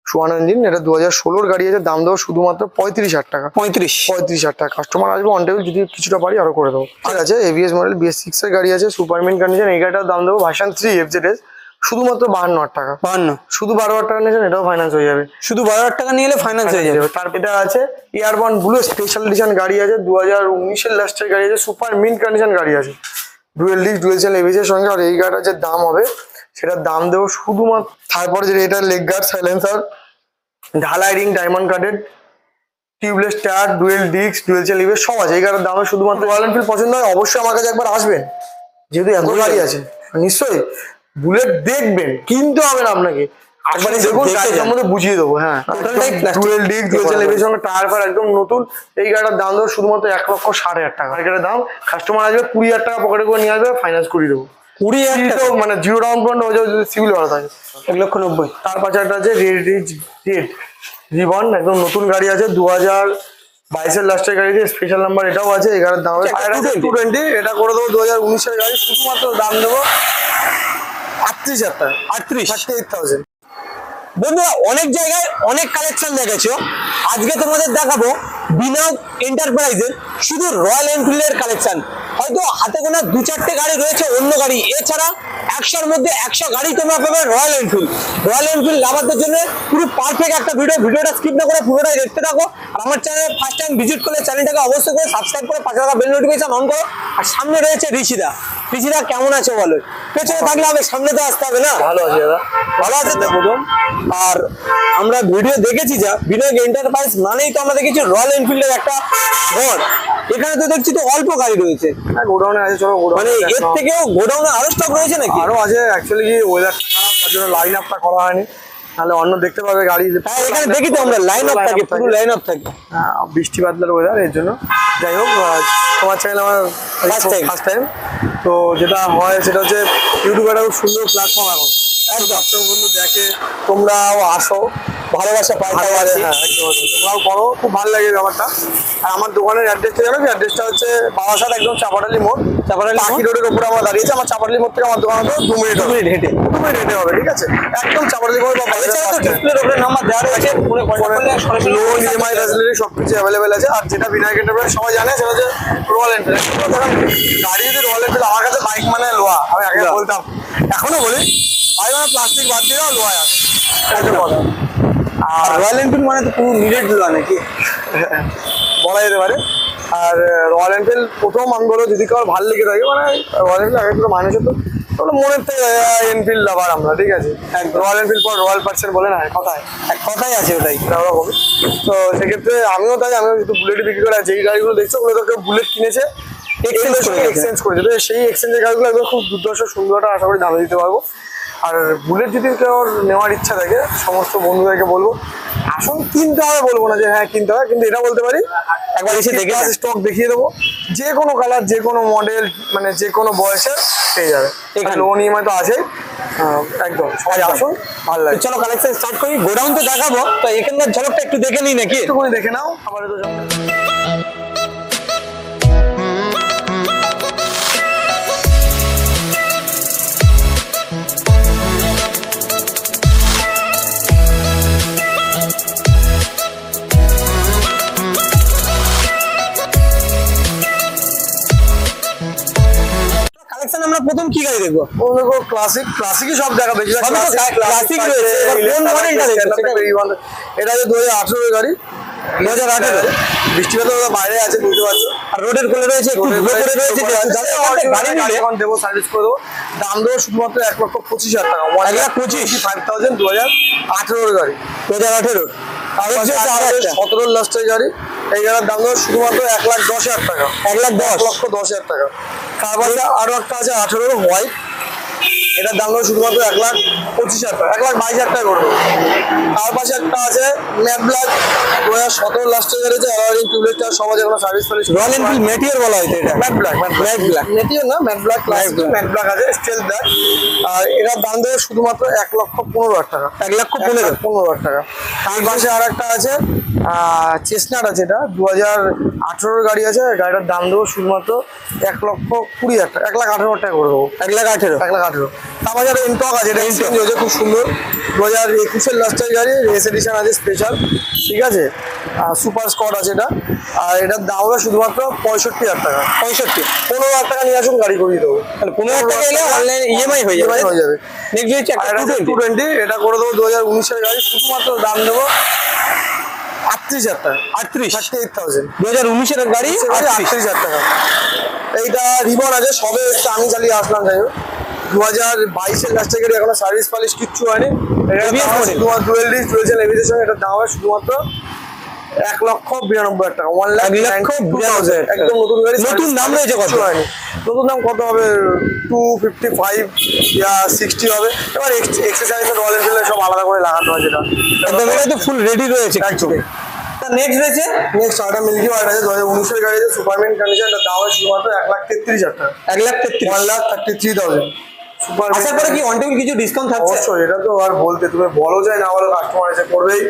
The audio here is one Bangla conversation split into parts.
সুহানা ইঞ্জিন, এটা 2016-র গাড়ি আছে, দাম দেবো শুধুমাত্র 35,000 টাকা। 35,000 টাকা। কাস্টমার আসবে অন টেবিল, যদি কিছুটা পারি আরো করে দেবো। ঠিক আছে, এবিএস মডেল BS6 এর গাড়ি আছে, সুপারমিন কন্ডিশন। এই গাড়িটার দাম দেবো ভার্সন 3 FZS শুধুমাত্র 52,000 টাকা। 52 শুধু 12,000 টাকা নিয়েছেন, এটাও ফাইন্যান্স হয়ে যাবে। শুধু 12,000 টাকা নিয়ে এলে ফাইন্যান্স হয়ে যাবে। তার এটা আছে এয়ারবন ব্লু স্পেশাল এডিশন গাড়ি আছে, 2019-এর লাস্টের গাড়ি আছে, সুপার মিন্ট কন্ডিশন গাড়ি আছে, dual disc dual channel ABS এর সঙ্গে। আর এই গাড়িটার যে দাম হবে সেটার দাম দেবো শুধুমাত্র, তারপরে যে এটা লেগ গার্ড, সাইলেন্সার, ঢালাই ring, diamond কাটেড, tubeless tyre, dual disc dual channel ABS সব আছে। এই গাড়ির দামে শুধুমাত্র। রয়্যাল এনফিল্ড পছন্দ হয় অবশ্যই আমার কাছে একবার আসবেন, যেহেতু এত গাড়ি আছে। নিশ্চয়ই বুলেট দেখবেন, কিনতে হবে না আপনাকে, একবার দেখুন, গাড়ির সম্বন্ধে বুঝিয়ে দেবো। হ্যাঁ, dual disc dual channel ABS সঙ্গে টায়ার ফায়ার একদম নতুন। এই গাড়িটার দাম দেবো শুধুমাত্র 1,60,000 টাকা। এই গাড়ির দাম কাস্টমার আসবে 20,000 টাকা পকেটে করে নিয়ে আসবে, ফাইন্যান্স করিয়ে দেবো। 20,000 মানে জিরো ডাউন পেমেন্ট হয়ে যাবে যদি সিভিল ভালো থাকে। 1,90,000। তার পাশে একটা আছে রেড রিবন, একদম নতুন গাড়ি আছে, 2022-এর লাস্টের গাড়ি আছে, স্পেশাল নাম্বার এটাও আছে। এই গাড়ির দাম হবে 220, এটা করে দেবো 2019-এর গাড়ি, শুধুমাত্র দাম দেবো 38,000 টাকা। 38,000। বন্ধুরা, অনেক জায়গায় অনেক কালেকশন দেখেছো, আজকে তোমাদের দেখাবো বিনায়ক এন্টারপ্রাইজের শুধু রয়্যাল এনফিল্ডের কালেকশন। হয়তো হাতে গোনা 2-4টে গাড়ি রয়েছে অন্য গাড়ি, এছাড়া 100-র মধ্যে 100 গাড়ি তোমরা পাবে রয়্যাল এনফিল্ড। রয়্যাল এনফিল্ড লাভারদের জন্য পুরো পারফেক্ট একটা ভিডিওটা স্কিপ না করে পুরোটাই দেখতে থাকো। আর আমার চ্যানেলে ফার্স্ট টাইম ভিজিট করলে চ্যানেলটাকে অবশ্যই করে সাবস্ক্রাইব করে পাশে থাকা বেল নোটিফিকেশন অন করো। আর সামনে রয়েছে ঋষিদা। ঋষিদা কেমন আছে বলো? পেছনে থাকলে হবে, সামনে তো আসতে হবে না? ভালো আছে দাদা, ভালো আছে তো প্রথম। আর আমরা ভিডিও দেখেছি যা বিনায়ক এন্টারপ্রাইজ মানেই তো আমরা দেখেছি রয়্যাল এনফিল্ডের একটা ঘর। এখানে তো দেখছি তো অল্প গাড়ি রয়েছে। হ্যাঁ, গোডাউনে আছে, চলো গোডাউন। মানে এর থেকেও গোডাউনে আরো স্টক রয়েছে নাকি? আরো আছে, অ্যাকচুয়ালি কি ওয়েদার খারাপ, তার জন্য লাইন আপটা করা হয়নি, তাহলে অন্য দেখতে পাবে গাড়ি। হ্যাঁ, এখানে দেখি তো আমরা লাইন আপ থাকে, পুরো লাইন আপ থাকে। বৃষ্টি বাদলার ওয়েদার, এর জন্য। যাই হোক, তোমার চ্যানেল আমার ফার্স্ট টাইম। তো যেটা হয় সেটা হচ্ছে ইউটিউবে একটা খুব সুন্দর প্ল্যাটফর্ম এখন, দর্শক বন্ধু দেখে, তোমরাও আসো, ভালোবাসা পাই। হ্যাঁ, তোমরাও করো, খুব ভালো লাগে ব্যাপারটা। আর আমার দোকানের অ্যাড্রেসটা জানো? অ্যাড্রেসটা হচ্ছে বারাসাত, একদম চাপাটালি মোড়, টাকি রোডের উপরে আমরা দাঁড়িয়েছি। আমার চাপাটালি মোড় থেকে আমার দোকান হতো 2 মিনিট হেঁটে, 2 মিনিট হেঁটে হবে। ঠিক আছে, একদম চাপাটালি মোড়। নাম্বার দেওয়া রয়েছে, লোন ইএমআই ফ্যাসিলিটি সবকিছু অ্যাভেলেবেল আছে। আর যেটা বিনায়ক এন্টারপ্রাইজ সবাই জানে সেটা হচ্ছে রয়্যাল এনফিল্ড। গাড়ি যদি রয়্যাল এনফিল্ড, আমার কাছে বাইক মানে লোহা, আমি আগে বলতাম, এখনো বলি, বাইক মানে প্লাস্টিক বাদ দিয়ে লোহা আছে, একটা কথা। আর রয়্যাল এনফিল্ড মানে তো পুরো নিরেট লোহা নাকি বলা যেতে পারে। আর রয়্যাল এনফিল্ড প্রথম আমি বলবো, যদি কারোর ভালো লেগে থাকে, মানে রয়্যাল এনফিল্ড আগে কোনো মানুষের তো মনের থেকে এনফিল্ড লাভার আমরা। ঠিক আছে, রয়্যাল এনফিল্ড পর রয়্যাল পার্সেন্ট বলে না, কথায় এক কথাই আছে ওটাই ওরকম। তো সেক্ষেত্রে আমিও তাই, আমিও যেহেতু বুলেট বিক্রি করে, যেই গাড়িগুলো দেখছো ওগুলো তো কেউ বুলেট কিনেছে, এক্সচেঞ্জ করেছে। তো সেই এক্সচেঞ্জের গাড়িগুলো একদম খুব দুর্দর্শ সুন্দরটা আশা করি দামে দিতে পারবো। আর বুলেট যদি কেউ নেওয়ার ইচ্ছা থাকে, সমস্ত বন্ধুদেরকে বলবো আসুন, কিনতে হবে বলবো না যে হ্যাঁ কিনতে হবে, কিন্তু এটা বলতে পারি একবার এসে দেখে স্টক দেখিয়ে দেবো, যে কোনো কালার, যে কোনো মডেল, মানে যে কোনো বয়সের পেয়ে যাবে। এখানে লোন ইএমআই তো আছেই, একদম সবাই আসুন, ভালো লাগে। চলো কালেকশন স্টার্ট করি। গোডাউন তো দেখাবো, তো এখানকার ঝলকটা একটু দেখে নিই নাকি? একটু করে দেখে নাও, আবার তো আমরা প্রথম কি গাড়ি দেখবো? ক্লাসিকই সব দেখাবে। ক্লাসিক রয়েছে, কোন মডেলটা দেখবো? এটা হচ্ছে 2018 গাড়ি, 2018। বৃষ্টিপাত বাইরে আছে, বুঝতে পারছো। আর রোডের কোলে রয়েছে, একটু ধুলো করে রয়েছে। গাড়ি নিলে এখন দেবো, সার্ভিস করে দেবো। দাম দেবো শুধুমাত্র 1,25,000 টাকা। 1,25,000 2018 গাড়ি, 2018। 17 লাস্টের গাড়ি। এই গাড়ির দাম দেবো শুধুমাত্র 1,10,000 টাকা। 1,10,000 টাকা। তারপরে আরো একটা আছে 18 হোয়াইট, এটার দাম দেবো শুধুমাত্র 1,25,000 টাকা, 1,22,000 টাকা করবো। তার পাশে একটা আছে ম্যাট ব্ল্যাক, 2017 লাস্টের গাড়ি আছে, অ্যালোরিং টিউবলেস সব আছে, কোনো সার্ভিস ফার্ভিস। রয়্যাল এনফিল্ড মেটিওর বলা হয়েছে এটা, ম্যাট ব্ল্যাক, মেটিওর না, ম্যাট ব্ল্যাক, ম্যাট ব্ল্যাক আছে, স্টেল ব্ল্যাক। আর এটার দাম দেবে শুধুমাত্র 1,15,000 টাকা। 1,15,000 টাকা। তার পাশে আর একটা আছে চেস্টনাট আছে, এটা 2000 18 গাড়ি আছে, গাড়িটার দাম দেবো শুধুমাত্র 1,20,000 টাকা, 1,18,000 টাকা করে দেবো। 1,18,000। 1,18,000। তারপর যারা এনটক আছে, এটা এক্সচেঞ্জ হয়েছে, খুব সুন্দর 2021-এর লাস্টের গাড়ি, রেস এডিশন আছে স্পেশাল, ঠিক আছে। সুপার স্কট আছে এটা, আর এটার দাম হবে শুধুমাত্র 65,000 টাকা। 65। 15,000 টাকা নিয়ে আসুন, গাড়ি করিয়ে দেবো। তাহলে 15,000 টাকা এলে অনলাইন ইএমআই হয়ে যাবে। হয়ে যাবে। নেক্সট হচ্ছে আর একটা এটা 220, এটা করে দেবো 2019-এর গাড়ি, শুধুমাত্র দাম দেবো 38,000 টাকা। 38,000। 2019-এর গাড়ি 38,000 টাকা। এইটা রিবন আছে, সবে এসছে, আমি চালিয়ে আসলাম। যাই হোক, 2022-এর লাস্টের গাড়ি, এখনো সার্ভিস পালিশ কিচ্ছু হয়নি। ABS model। শুধুমাত্র dual disc dual chain ABS এর সঙ্গে এটার দাম হবে শুধুমাত্র 1,92,000 টাকা। 1,92,000। একদম নতুন গাড়ি, নতুন দাম রয়েছে কত? কিচ্ছু হয়নি। নতুন দাম কত হবে? 255 ইয়া 60 হবে। এবার এক্সেসরিজ রয়্যাল এনফিল্ডের সব আলাদা করে লাগাতে হয়, যেটা একদম এটা তো ফুল রেডি রয়েছে। একদম। তার নেক্সট রয়েছে নেক্সট একটা মিল্কি ওয়াইট আছে 2019-এর গাড়ি আছে, সুপারম্যান কন্ডিশন, এটার দাম হবে শুধুমাত্র 1,33,000 টাকা। 1,33,000। 1,33,000। সুপার আশা করে কি অন টেবিল কিছু ডিসকাউন্ট থাকছে? অবশ্যই, এটা তো আর বলতে, তুমি বলো যায় না বলো, কাস্টমার এসে করবেই,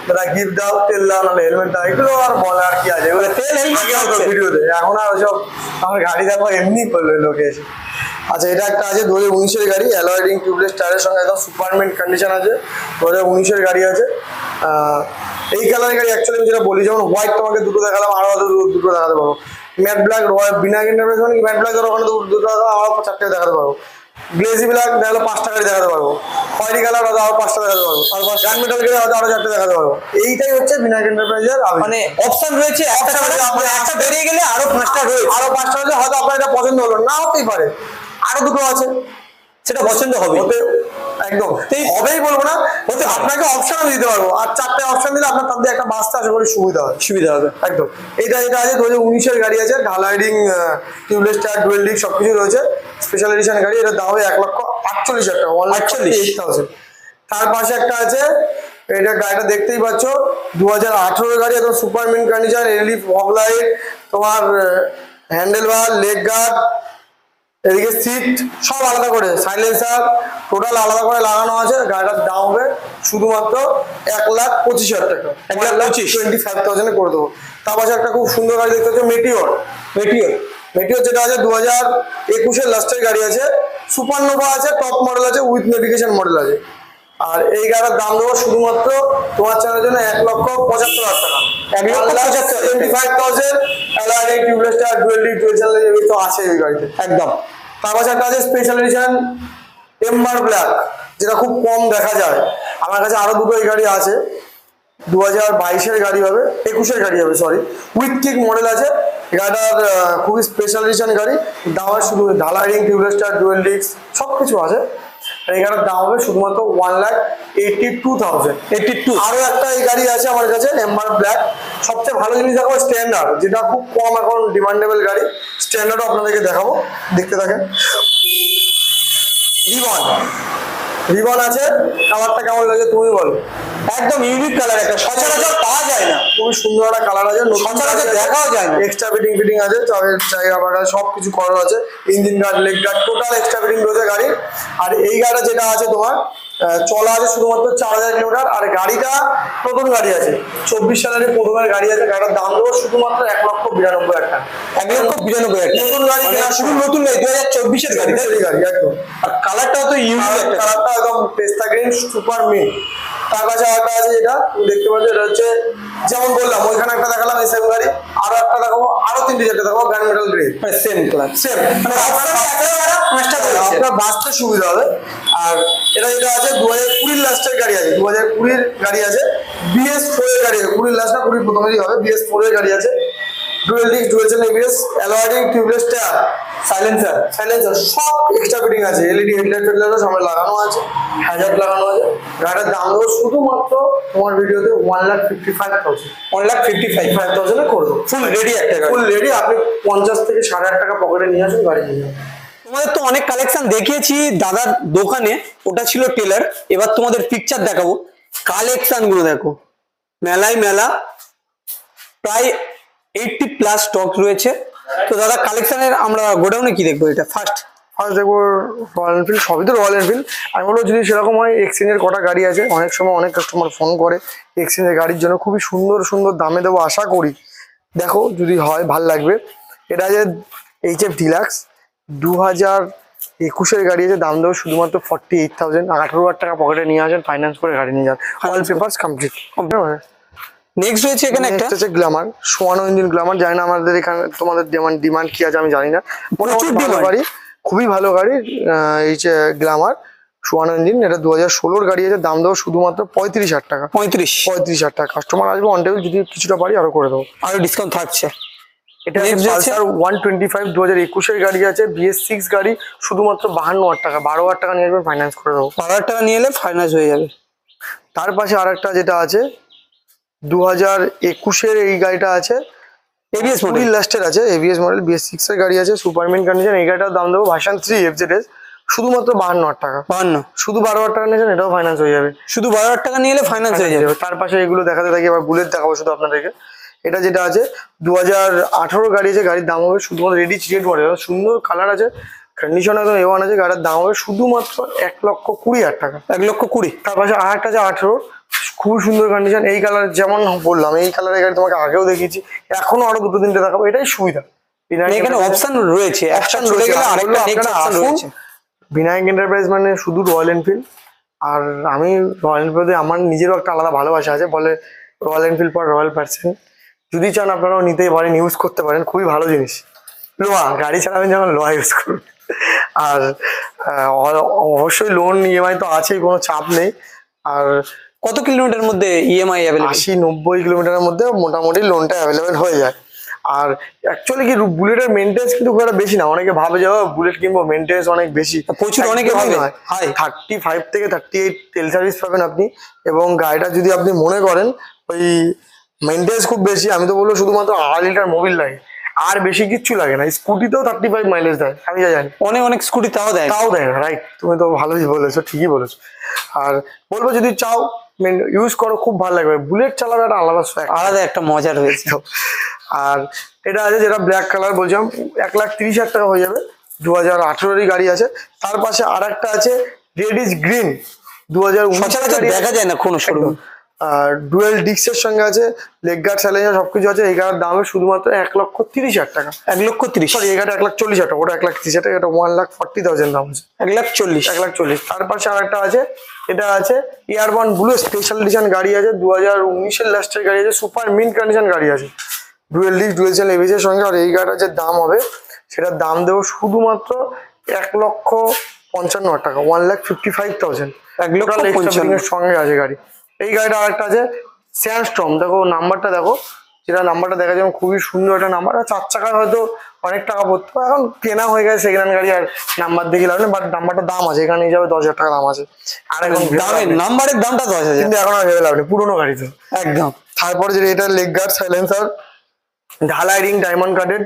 তারা গিফট দাও, তেল দাও, নাহলে হেলমেট দাও, এগুলো আর বলা আর কি আছে, এগুলো তেল হেলমেট কি হচ্ছে? ভিডিওতে। এখন আর ওসব আমার গাড়ি দেখো এমনি করবে লোকে এসে। আচ্ছা, এটা একটা আছে 2019-এর গাড়ি, অ্যালয় রিং টিউবলেস টায়ারের সঙ্গে একদম সুপারম্যান কন্ডিশন আছে, 2019-এর গাড়ি আছে। এই কালারের গাড়ি অ্যাকচুয়ালি আমি যেটা বলি, যেমন হোয়াইট তোমাকে দুটো দেখালাম, আরো দুটো দেখাতে পারবো। ম্যাট ব্ল্যাক বিনা ইন্টারভেস, মানে ম্যাট ব্ল্যাক ওখানে দুটো দেখাবো, আরো 4টে দেখাতে পারবো। গ্লেজি ব্ল্যাক দেখালো 5টা গাড়ি দেখাতে পারবো। খয়েরি কালার হয়তো আরো 5টা দেখাতে পারবো। আর গান মেটাল গাড়ি হয়তো আরো 4টে দেখাতে পারবো। এইটাই হচ্ছে বিনায়ক এন্টারপ্রাইজের মানে অপশন রয়েছে, একটা বেরিয়ে গেলে আরো 5টা রয়েছে। আরো 5টা হলে হয়তো আপনার এটা পছন্দ হলো না, হতেই পারে, আরো দুটো আছে, সেটা পছন্দ হবে। একদম হবেই বলবো না, হতে আপনাকে অপশনও দিতে পারবো। আর 4টে অপশন দিলে আপনার তার দিয়ে একটা বাসতে আশা করি সুবিধা হবে। একদম। এটা আছে 2019-এর গাড়ি আছে, ঢালাইডিং টিউবলেস টায়ার ডুয়েল ডিস্ক সবকিছু রয়েছে, স্পেশাল এডিশন গাড়ি, এটা দাম হবে 1,48,000 টাকা। 1,48,000। তার পাশে একটা আছে, এটা গাড়িটা দেখতেই পাচ্ছ, 2018-এর গাড়ি, একদম super mint condition, LED fog light, তোমার হ্যান্ডেল বার, লেগ গার্ড, এদিকে সিট সব আলাদা করে, সাইলেন্সার টোটাল আলাদা করে লাগানো আছে। গাড়িটার দাম হবে শুধুমাত্র 1,25,000 টাকা। 1,25,000 করে দেবো। তার পাশে একটা খুব সুন্দর গাড়ি দেখতে হচ্ছে, মেটিওর। মেটিওর যেটা আছে 2021-এর লাস্টের গাড়ি আছে, সুপারনোভা আছে, টপ মডেল আছে, উইথ নেভিগেশন মডেল আছে। আর এই গাড়ির দাম দেবো শুধুমাত্র তোমার চ্যানেলের জন্য 1,75,000 টাকা। 1,75,000। Alloy tubeless tyre dual disc dual channel তো আছে এই গাড়িতে একদম। তার পাশে একটা আছে স্পেশাল এডিশন এম্বার ব্ল্যাক, যেটা খুব কম দেখা যায়। আমার কাছে আরো দুটো এই গাড়ি আছে, 2022-এর গাড়ি হবে, 21-এর গাড়ি হবে, সরি, উইথ কিক মডেল আছে। গাড়িটার খুবই স্পেশাল এডিশন গাড়ি, দাম শুধু ঢালাইডিং টিউবলেস টায়ার ডুয়েল ডিস্ক সবকিছু আছে। এই গাড়ির দাম হবে শুধুমাত্র 1,82,000। 82। আরো একটা এই গাড়ি আছে আমার কাছে, এম্বার ব্ল্যাক। সবচেয়ে ভালো জিনিস দেখাবো স্ট্যান্ডার্ড, যেটা খুব কম এখন ডিমান্ডেবল গাড়ি, স্ট্যান্ডার্ডও আপনাদেরকে দেখাবো, দেখতে থাকেন। রিবন আছে, কালারটা কেমন লাগে তুমি বলো? একদম ইউনিক কালার, একটা সচরাচর পাওয়া যায় না, খুবই সুন্দর একটা কালার আছে, সচরাচর দেখাও যায় না। এক্সট্রা ফিটিং আছে, তবে জায়গা ফাঁকা সবকিছু করা আছে, engine guard, leg guard, total extra fitting রয়েছে গাড়ির। আর এই গাড়িটা যেটা আছে তোমার চলা আছে শুধুমাত্র 4,000 কিলোমিটার। আর গাড়িটা নতুন গাড়ি আছে, 24 সালের প্রথমের গাড়ি আছে। গাড়িটার দাম দেবো শুধুমাত্র 1,92,000 টাকা। 1,92,000। নতুন গাড়ি কেনা, শুধু নতুন গাড়ি, 2024-এর গাড়ি। গাড়ি একদম। আর কালারটাও তো ইউনিক, কালারটা একদম পেস্তা গ্রিন সুপার মিন্ট। তার কাছে একটা আছে, যেটা তুমি দেখতে পাচ্ছ, এটা হচ্ছে যেমন বললাম ওইখানে একটা দেখালাম এসএম গাড়ি, আরো একটা দেখাবো, আরো 3-4টে দেখাবো গান metal grey, same colour, same, মানে আপনার বাঁচতে সুবিধা হবে। আর এটা যেটা আছে 2020-এর লাস্টের গাড়ি আছে, 2020-এর গাড়ি আছে, BS4-এর গাড়ি আছে, 20-এর লাস্ট না 20-এর প্রথমেরই হবে, BS4-এর গাড়ি আছে, dual disc dual channel ABS, alloy ring tubeless tyre, silencer সব এক্সট্রা ফিটিং আছে, এলইডি হেডলাইট ফেডলাইটও সামনে লাগানো আছে, হ্যাজার্ড লাগানো আছে। গাড়ির দাম দেবো শুধুমাত্র তোমার ভিডিওতে 1,55,000। 1,55,000 করে দেবো, ফুল রেডি একটা গাড়ি, ফুল রেডি। আপনি 50 থেকে 8,500 টাকা পকেটে নিয়ে আসুন, গাড়ি নিয়ে যান। তোমাদের তো অনেক কালেকশন দেখিয়েছি দাদার দোকানে, ওটা ছিল টেলার। এবার তোমাদের পিকচার দেখাবো, কালেকশন গুলো দেখো, মেলা প্রায় 80+ স্টক রয়েছে। তো দাদা কালেকশনের আমরা গোডাউনে কি দেখবো? এটা ফার্স্ট দেখবো রয়্যাল এনফিল্ড, সবই তো রয়্যাল এনফিল্ড। আমি বলবো যদি সেরকম হয়, এক্সচেঞ্জের কটা গাড়ি আছে, অনেক সময় অনেক কাস্টমার ফোন করে এক্সচেঞ্জের গাড়ির জন্য, খুবই সুন্দর সুন্দর দামে দেবো আশা করি। দেখো যদি হয় ভাল লাগবে। এটা যে HF ডিলাক্স 2021-এর গাড়ি আছে, দাম দেবো শুধুমাত্র 48,000। 18,000 টাকা পকেটে নিয়ে আসেন, ফাইন্যান্স করে গাড়ি নিয়ে যান, অল পেপারস কমপ্লিট। নেক্সট রয়েছে এখানে একটা নেক্সট হচ্ছে গ্ল্যামার, সোয়ানো ইঞ্জিন গ্ল্যামার। জানি না আমাদের এখানে তোমাদের ডিমান্ড কি আছে আমি জানি না, প্রচুর ভালো demand। গাড়ি, খুবই ভালো গাড়ি। এই যে গ্ল্যামার সোয়ানো ইঞ্জিন, এটা 2016-র গাড়ি আছে, দাম দেবো শুধুমাত্র 35,000 টাকা। 35। টাকা কাস্টমার আসবে অন টেবিল, যদি কিছুটা পারি আরো করে দেবো। আরো ডিসকাউন্ট থাকছে। এটা Next যাচ্ছে? পালসার 125 2021-এর গাড়ি আছে, BS6 গাড়ি, শুধুমাত্র 52,000 টাকা। 12,000 টাকা নিয়ে আসবেন, ফাইন্যান্স করে দেবো। 12,000 টাকা নিয়ে এলে ফাইন্যান্স হয়ে যাবে। তার পাশে আরেকটা যেটা আছে 2021-এর এই গাড়িটা আছে, ABS মডেল। কুড়ি লাস্টের আছে, ABS মডেল, BS6 এর গাড়ি আছে, সুপারমিন কন্ডিশন। এই গাড়িটার দাম দেবো ভার্সন 3 FZS, শুধুমাত্র 52,000 টাকা। 52। শুধু 12,000 টাকা নিয়েছেন, এটাও ফাইন্যান্স হয়ে যাবে। শুধু 12,000 টাকা নিয়ে এলে ফাইন্যান্স হয়ে যাবে। তার পাশে এগুলো দেখাতে থাকি, এবার বুলেট দেখাবো শুধু আপনাদেরকে। এটা যেটা আছে 2018 গাড়ি আছে, গাড়ির দাম হবে শুধুমাত্র রেডি চিকেট মডেল, সুন্দর কালার আছে, কন্ডিশন একদম A1 আছে, গাড়ির দাম হবে শুধুমাত্র 1,20,000 টাকা। 1,20,000। তার পাশে আর একটা আছে 18, খুব সুন্দর কন্ডিশন। এই কালার যেমন বললাম, এই কালারের গাড়ি তোমাকে আগেও দেখিয়েছি, এখনো আরো দুটো তিনটে দেখাবো, এটাই সুবিধা। এখানে অপশন রয়েছে, একটা চলে গেলে আরেকটা নেক্সট অপশন রয়েছে। বিনায়ক এন্টারপ্রাইজ মানে শুধু রয়্যাল এনফিল্ড। আর আমি রয়্যাল এনফিল্ডে আমার নিজেরও একটা আলাদা ভালোবাসা আছে, বলে royal Enfield for royal person. যদি চান আপনারাও নিতেই পারেন, ইউজ করতে পারেন, খুবই ভালো জিনিস। লোহা গাড়ি চালাবেন যখন লোহা ইউজ করুন। আর অবশ্যই লোন EMI তো আছেই, কোনো চাপ নেই। আর কত কিলোমিটার মধ্যে ইএমআই অ্যাভেলেবল? 80-90 কিলোমিটারের মধ্যে মোটামুটি লোনটা অ্যাভেলেবেল হয়ে যায়। আর অ্যাকচুয়ালি কি বুলেটের মেনটেন্স কিন্তু খুব একটা বেশি না। অনেকে ভাবে যে বুলেট কিনবো, মেনটেন্স অনেক বেশি, প্রচুর, অনেকে ভাবে। হাই 35 থেকে 38 তেল সার্ভিস পাবেন আপনি। এবং গাড়িটা যদি আপনি মনে করেন ওই মেনটেন্স খুব বেশি, আমি তো বলবো শুধুমাত্র 1.5 লিটার মোবিল লাগে, আর বেশি কিচ্ছু লাগে না। স্কুটিতেও 35 মাইলেজ দেয়, আমি যা জানি। অনেক অনেক স্কুটি তাও দেয়। না, রাইট, তুমি তো ভালোই বলেছো, ঠিকই বলেছো। আর বলবো যদি চাও ইউজ করো, খুব ভালো লাগবে। বুলেট চালাবে একটা আলাদা একটা মজা রয়েছে। আর এটা আছে যেটা ব্ল্যাক কালার বলছিলাম, 1,30,000 টাকা হয়ে যাবে, 2018-এরই গাড়ি আছে। তার পাশে আর একটা আছে রেডিশ গ্রিন, 2019 গাড়ি, দেখা যায় না কোনো শোরুম। আর ডুয়েল ডিক্সের সঙ্গে আছে, লেগ গার্ড স্যালেঞ্জার সবকিছু আছে। এই গাড়ির দাম হবে শুধুমাত্র 1,30,000 টাকা। 1,30,000। সরি, এই গাড়িটা 1,40,000 টাকা, ওটা 1,30,000 টাকা, এটা 1,40,000 দাম আছে। 1,40,000। 1,40,000। তার পাশে আর একটা আছে, এটা আছে এয়ারবর্ন ব্লু স্পেশাল এডিশন গাড়ি আছে, 2019-এর লাস্টের গাড়ি আছে, সুপার মিন্ট কন্ডিশন গাড়ি আছে, dual disc dual channel ABS এর সঙ্গে। আর এই গাড়িটার যে দাম হবে, সেটার দাম দেবো শুধুমাত্র 1,55,000 টাকা, 1,55,000। 1,55,000 এর সঙ্গে আছে গাড়ি। এই গাড়িটা আরেকটা আছে স্যান্ডস্টর্ম, দেখো নাম্বারটা দেখো, যেটা নাম্বারটা দেখা যায় খুবই সুন্দর একটা নাম্বার। 4 চাকায় হয়তো অনেক টাকা পড়তো, এখন কেনা হয়ে গেছে সেকেন্ড হ্যান্ড গাড়ি, আর নাম্বার দেখে লাভ নেই, বাট নাম্বারটা দাম আছে, এখানে নিয়ে যাবে 10,000 টাকা দাম আছে। আর এখন নাম্বারের দামটা 10,000, কিন্তু এখন আর ভেবে লাভ নেই, পুরোনো গাড়ি তো একদম। তারপরে যে এটা লেগ গার্ড সাইলেন্সার, ঢালাই ring, diamond কাটেড,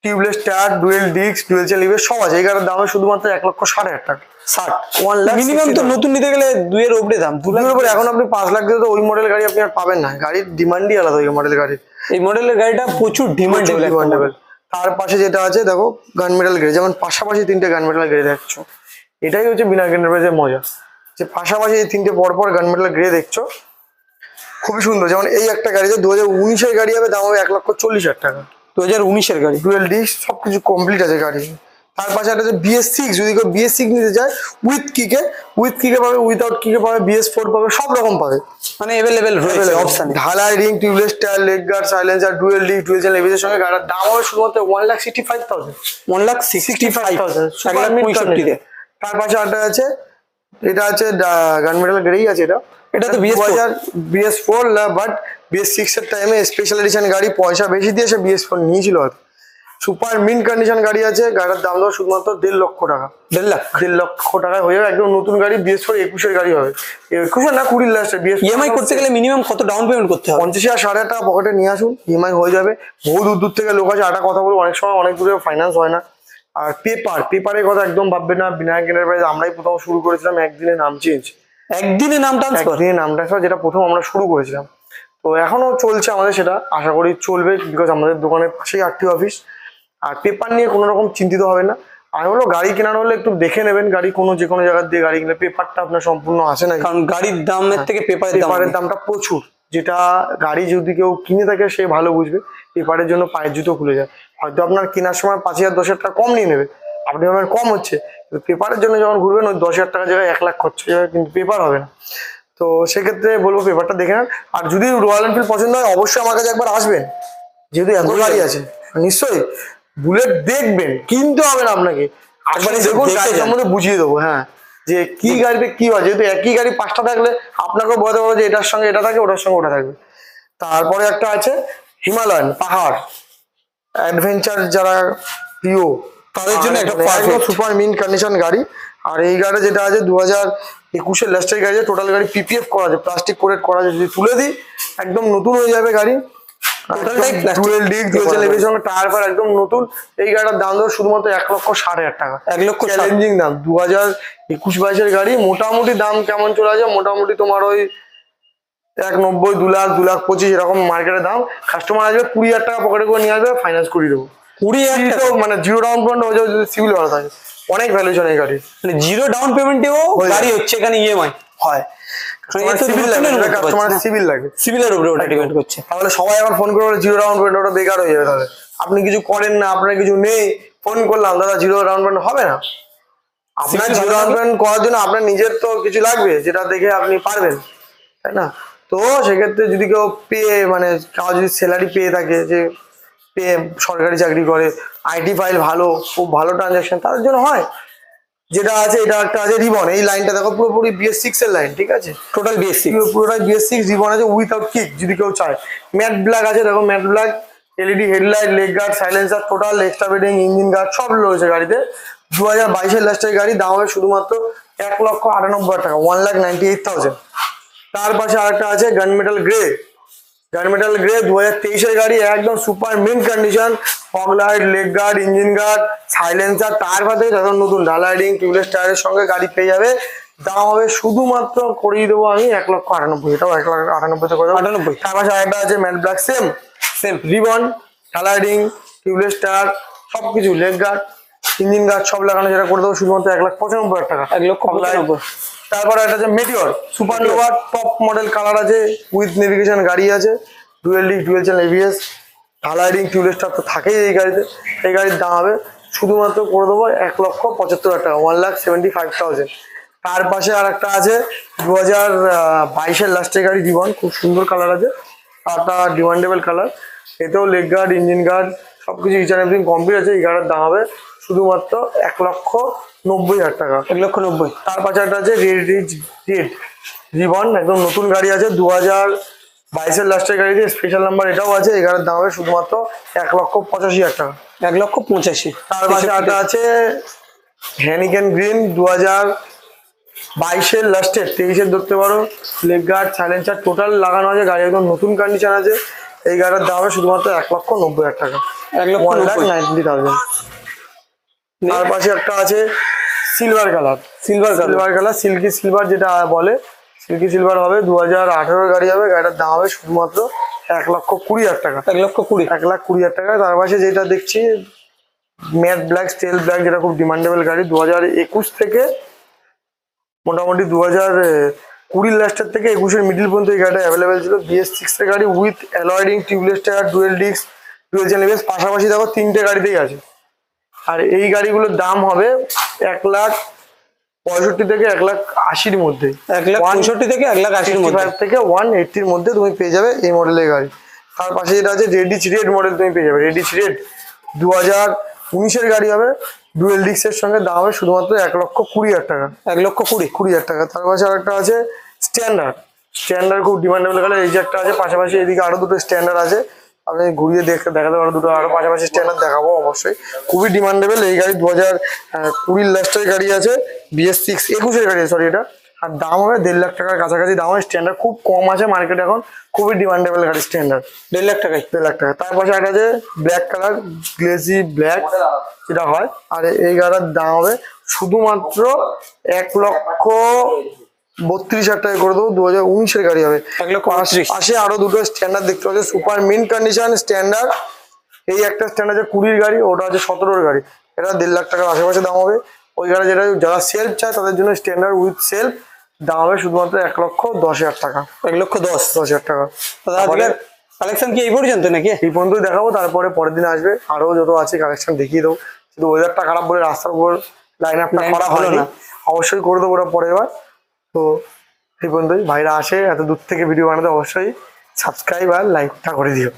tubeless tyre, dual disc dual channel ABS সব আছে। এই গাড়ির দাম শুধুমাত্র 1,60,000 টাকা। 1,60,000 মিনিমাম তো নতুন নিতে গেলে 2 এর উপরে দাম। 2 লাখ উপরে এখন আপনি 5 লাখ দিয়ে তো ওই মডেল গাড়ি আপনি আর পাবেন না, গাড়ির ডিমান্ডই আলাদা ওই মডেল গাড়ির। এই মডেলের গাড়িটা প্রচুর ডিমান্ডেবল। তার পাশে যেটা আছে দেখো গান মেটাল গ্রে, যেমন পাশাপাশি 3টে গান মেটাল গ্রে দেখছো, এটাই হচ্ছে বিনায়ক এন্টারপ্রাইজের মজা, যে পাশাপাশি এই 3টে পরপর গান মেটাল গ্রে দেখছো, খুবই সুন্দর। যেমন এই একটা গাড়ি আছে 2019-এর গাড়ি হবে, দাম হবে 1,40,000 টাকা। 2019-এর গাড়ি, ডুয়েল ডিস্ক সবকিছু কমপ্লিট আছে গাড়ি। তার পাশে একটা আছে BS6, যদি কেউ BS6 নিতে চায় উইথ কিকে পাবে, উইথাউট কিকে পাবে, BS4 পাবে, সব রকম পাবে, মানে अवेलेबल রয়েছে অপশন। ঢালাই ring, tubeless tyre, leg guard silencer, dual disc dual channel ABS এর সঙ্গে গাড়ির দাম হবে শুধুমাত্র 1,65,000। 1,65,000, 1,65,000। তার পাশে একটা আছে, এটা আছে গান মেটাল গ্রেই আছে, এটা তো BS4, বাট BS6 এর টাইমে স্পেশাল এডিশন গাড়ি, পয়সা বেশি দিয়ে সে BS4 নিয়েছিল হয়তো। সুপার মিন্ট কন্ডিশন গাড়ি আছে, গাড়ির দাম দেওয়া শুধুমাত্র 1.5 লক্ষ টাকা। 1.5 লক্ষ টাকায় হয়ে যাবে, একদম নতুন গাড়ি। BS4 21-এর গাড়ি হবে, 21 না 20 লাস্টে। ইএমআই করতে গেলে মিনিমাম কত ডাউন পেমেন্ট করতে হবে? 50,000 60,000 টাকা পকেটে নিয়ে আসুন, EMI হয়ে যাবে। বহু দূর দূর থেকে লোক আছে, কথা বলবো, অনেক সময় অনেক দূরে ফাইন্যান্স হয় না। আর পেপারের কথা একদম ভাববে না, বিনায়ক এন্টারপ্রাইজ আমরাই প্রথম শুরু করেছিলাম, একদিনে নাম চেঞ্জ, একদিনে নাম ট্রান্সফার, একদিনে নাম ট্রান্সফার, যেটা প্রথম আমরা শুরু করেছিলাম। তো এখনো চলছে আমাদের, সেটা আশা করি চলবে, বিকজ আমাদের দোকানের পাশেই RTO অফিস। আর পেপার নিয়ে কোনো রকম চিন্তিত হবে না। আর হলো গাড়ি কেনার হলে একটু দেখে নেবেন, গাড়ি যে কোনো জায়গা দিয়ে গাড়ি কিনলে পেপারটা আপনার সম্পূর্ণ আসে না, কারণ গাড়ির দামের থেকে পেপারের দামটা প্রচুর। যেটা গাড়ি যদি কেউ কিনে থাকে সে ভালো বুঝবে, পেপারের জন্য পায়ের জুতো খুলে যায়। হয়তো আপনার কেনার সময় 5,000 10,000 টাকা কম নিয়ে নেবে, আপনি ভাবেন কম হচ্ছে, পেপারের জন্য যখন ঘুরবেন ওই 10,000 টাকার জায়গায় 1 লাখ খরচ হয়ে যাবে, কিন্তু পেপার হবে না। তো সেক্ষেত্রে বলবো পেপারটা দেখে নেন। আর যদি রয়্যাল এনফিল্ড পছন্দ হয় অবশ্যই আমার কাছে একবার আসবেন, যেহেতু এত গাড়ি আছে। নিশ্চয়ই বুলেট দেখবেন, কিনতে হবে না আপনাকে, একবার দেখুন গাড়ি সম্বন্ধে বুঝিয়ে দেবো। হ্যাঁ, যে কি গাড়িতে কি হয়, যেহেতু একই গাড়ি 5টা থাকলে আপনাকেও বলতে পারবো যে এটার সঙ্গে এটা থাকে, ওটার সঙ্গে ওটা থাকবে। তারপরে একটা আছে হিমালয়ান পাহাড় অ্যাডভেঞ্চার, যারা প্রিয় তাদের জন্য একটা সুপার মিন কন্ডিশন গাড়ি। আর এই গাড়ি যেটা আছে 2021-এর লাস্টের গাড়ি, টোটাল গাড়ি পিপিএফ করা আছে, প্লাস্টিক কোটেড করা আছে, যদি তুলে দিই একদম নতুন হয়ে যাবে গাড়ি। ডুয়েল ডিস্ক ডুয়েল এবিএস সঙ্গে টায়ার ফার একদম নতুন। এই গাড়িটার দাম ধরো শুধুমাত্র 1,60,000 টাকা, 1,60,000 চ্যালেঞ্জিং দাম। 2021-22-এর গাড়ি মোটামুটি দাম কেমন চলে আছে, মোটামুটি তোমার ওই 1,90,000 2,00,000 2,25,000 এরকম মার্কেটের দাম। কাস্টমার আসবে 20,000 টাকা পকেটে করে নিয়ে আসবে, ফাইন্যান্স করিয়ে দেবো। 20,000 টাকা মানে জিরো ডাউন পেমেন্ট হয়ে যাবে যদি সিভিল ভালো থাকে। অনেক ভ্যালুয়েশন এই গাড়ি, মানে জিরো ডাউন পেমেন্টেও গাড়ি হচ্ছে এখানে ইএমআই হয়। সিভিল লাগে, সিভিলের উপরে ওটা ডিপেন্ড করছে। তাহলে সবাই আবার ফোন করে জিরো ডাউন পেমেন্ট, ওটা বেকার হয়ে যাবে। তাহলে আপনি কিছু করেন না, আপনার কিছু নেই, ফোন করলাম দাদা জিরো ডাউন পেমেন্ট হবে না। আপনার জিরো ডাউন পেমেন্ট করার জন্য আপনার নিজের তো কিছু লাগবে, যেটা দেখে আপনি পারবেন, তাই না? তো সেক্ষেত্রে যদি কেউ পেয়ে, মানে কাউ যদি স্যালারি পেয়ে থাকে, যে পেয়ে সরকারি চাকরি করে, আইটি ফাইল ভালো, খুব ভালো ট্রানজাকশন, তাদের জন্য হয়। যেটা আছে এটা একটা আছে রিবন, এই লাইনটা দেখো পুরোপুরি BS6 এর লাইন, ঠিক আছে, টোটাল BS6 পুরোটাই BS6 রিবন আছে উইথাউট কিক, যদি কেউ চায়। ম্যাট ব্ল্যাক আছে, দেখো matte black, LED headlight, leg guard, silencer, total extra bedding, engine guard সব রয়েছে গাড়িতে। 2022-এর লাস্টের গাড়ি, দাম হবে শুধুমাত্র 1,98,000 টাকা, 1,98,000। তার পাশে আরেকটা আছে গানমেটাল গ্রে, গানমেটাল গ্রে 2023-এর গাড়ি, একদম super mint condition, fog light, leg guard, engine guard, silencer, tyre ফাতে যখন নতুন ডালাইডিং টিউবলেস টায়ারের সঙ্গে গাড়ি পেয়ে যাবে। দাম হবে শুধুমাত্র করিয়ে দেবো আমি 1,98,000, এটাও 1,98,000 করে দেবো। 98 তার পাশে আরেকটা আছে matte black, same same ribbon, ডালাইডিং, টিউবলেস টায়ার সবকিছু, লেগ গার্ড, ইঞ্জিন গার্ড সব লাগানো, যেটা করে দেবো শুধুমাত্র 1,95,000 টাকা, 1,95,000। তারপরে একটা আছে Meteor Super Nova, top model colour আছে, উইথ নেভিগেশন গাড়ি আছে, dual disc dual channel ABS, ঢালাইডিং টিউবলেসটা তো থাকেই এই গাড়িতে। এই গাড়ির দাম হবে শুধুমাত্র করে দেবো 1,75,000 টাকা, 1,75,000। তার পাশে আর একটা আছে 2022-এর লাস্টের গাড়ি রিবন, খুব সুন্দর কালার আছে, একটা ডিমান্ডেবল কালার, এতেও লেগ গার্ড, ইঞ্জিন গার্ড সবকিছু ইচ অ্যান্ড এভরিথিং কমপ্লিট আছে। এই গাড়ির দাম হবে শুধুমাত্র 1,90,000 টাকা, 1,90,000। তার পাশে একটা আছে রেড রিবন, একদম নতুন গাড়ি আছে, 2022-এর লাস্টের গাড়িতে স্পেশাল নাম্বার এটাও আছে। এই গাড়ির দাম হবে শুধুমাত্র 1,85,000 টাকা, 1,85,000। তার পাশে একটা আছে হ্যানিকেন গ্রিন, 2022-এর লাস্টের 23-এর ধরতে পারো, লেগ গার্ড, সাইলেন্সার টোটাল লাগানো আছে, গাড়ি একদম নতুন কন্ডিশন আছে। এই গাড়ির দাম হবে শুধুমাত্র 1,90,000 টাকা, 1,90,000। তার পাশে একটা আছে silver colour, silver colour silky silver যেটা বলে, সিল্কি সিলভার হবে, 2018-এর গাড়ি হবে। গাড়িটার দাম হবে শুধুমাত্র 1,20,000 টাকা, 1,20,000। 1,20,000 টাকা। তার পাশে যেটা দেখছি ম্যাট ব্ল্যাক স্টেল ব্ল্যাক, যেটা খুব ডিমান্ডেবল গাড়ি, 2021 থেকে মোটামুটি 2020 লাস্টের থেকে 21-এর মিডিল পর্যন্ত এই গাড়িটা অ্যাভেলেবেল ছিল। BS6-এর গাড়ি উইথ অ্যালয়েডিং, tubeless tyre, dual disc dual channel ABS, পাশাপাশি দেখো 3টে গাড়িতেই আছে। আর এই গাড়িগুলোর দাম হবে 1,65,000 থেকে 1,80,000-এর মধ্যে, 1,65,000 থেকে 1,80,000-এর মধ্যে, থেকে 180-এর মধ্যে তুমি পেয়ে যাবে এই মডেলের গাড়ি। তার পাশে যেটা আছে রেডিচ রেড মডেল তুমি পেয়ে যাবে, রেডিচ রেড 2019-এর গাড়ি হবে, ডুয়েল ডিস্কের সঙ্গে, দাম হবে শুধুমাত্র 1,20,000 টাকা, 1,20,000 টাকা। তার পাশে আরেকটা আছে স্ট্যান্ডার্ড, স্ট্যান্ডার্ড খুব ডিমান্ডেবল গাড়ি, এই যে একটা আছে, পাশাপাশি এদিকে আরো দুটো স্ট্যান্ডার্ড আছে, আপনি ঘুরিয়ে দেখাতে পারো, দুটো আরো পাশাপাশি স্ট্যান্ডার্ড দেখাবো অবশ্যই, খুবই ডিমান্ডেবল এই গাড়ি। 2020-এর লাস্টের গাড়ি আছে, BS6 21-এর গাড়ি সরি এটা, আর দাম হবে 1,50,000 টাকার কাছাকাছি দাম হবে। স্ট্যান্ডার্ড খুব কম আছে মার্কেটে এখন, খুবই ডিমান্ডেবল গাড়ি স্ট্যান্ডার্ড, 1,50,000 টাকায়, 1,50,000 টাকা। তার পাশে একটা আছে ব্ল্যাক কালার, গ্লেজি ব্ল্যাক যেটা হয়, আর এই গাড়ির দাম হবে শুধুমাত্র 1,32,000 টাকা করে দেবো, 2019-এর গাড়ি হবে। 1,35,000। পাশে আরো দুটো স্ট্যান্ডার্ড দেখতে পাচ্ছি, সুপার মিন্ট কন্ডিশন স্ট্যান্ডার্ড, এই একটা স্ট্যান্ডার্ড আছে 20-এর গাড়ি, ওটা আছে 17-এর গাড়ি, এটা 1,50,000 টাকার আশেপাশে দাম হবে। ওই গাড়ি যেটা যারা সেলফ চায় তাদের জন্য স্ট্যান্ডার্ড উইথ সেলফ দাম হবে শুধুমাত্র 1,10,000 টাকা। 1,10,000। 10,000 টাকা। দাদা আজকের কালেকশন কি এই পর্যন্ত নাকি? এই পর্যন্তই দেখাবো, তারপরে পরের দিন আসবে আরো যত আছে কালেকশন দেখিয়ে দেবো। শুধু ওয়েদারটা খারাপ বলে রাস্তার উপর লাইন আপটা করা হলো না, অবশ্যই করে দেবো ওরা পরের বার। তো এই পর্যন্তই, ভাইরা আসে এত দূর থেকে ভিডিও বানাতে, অবশ্যই সাবস্ক্রাইব আর লাইকটা করে দিও।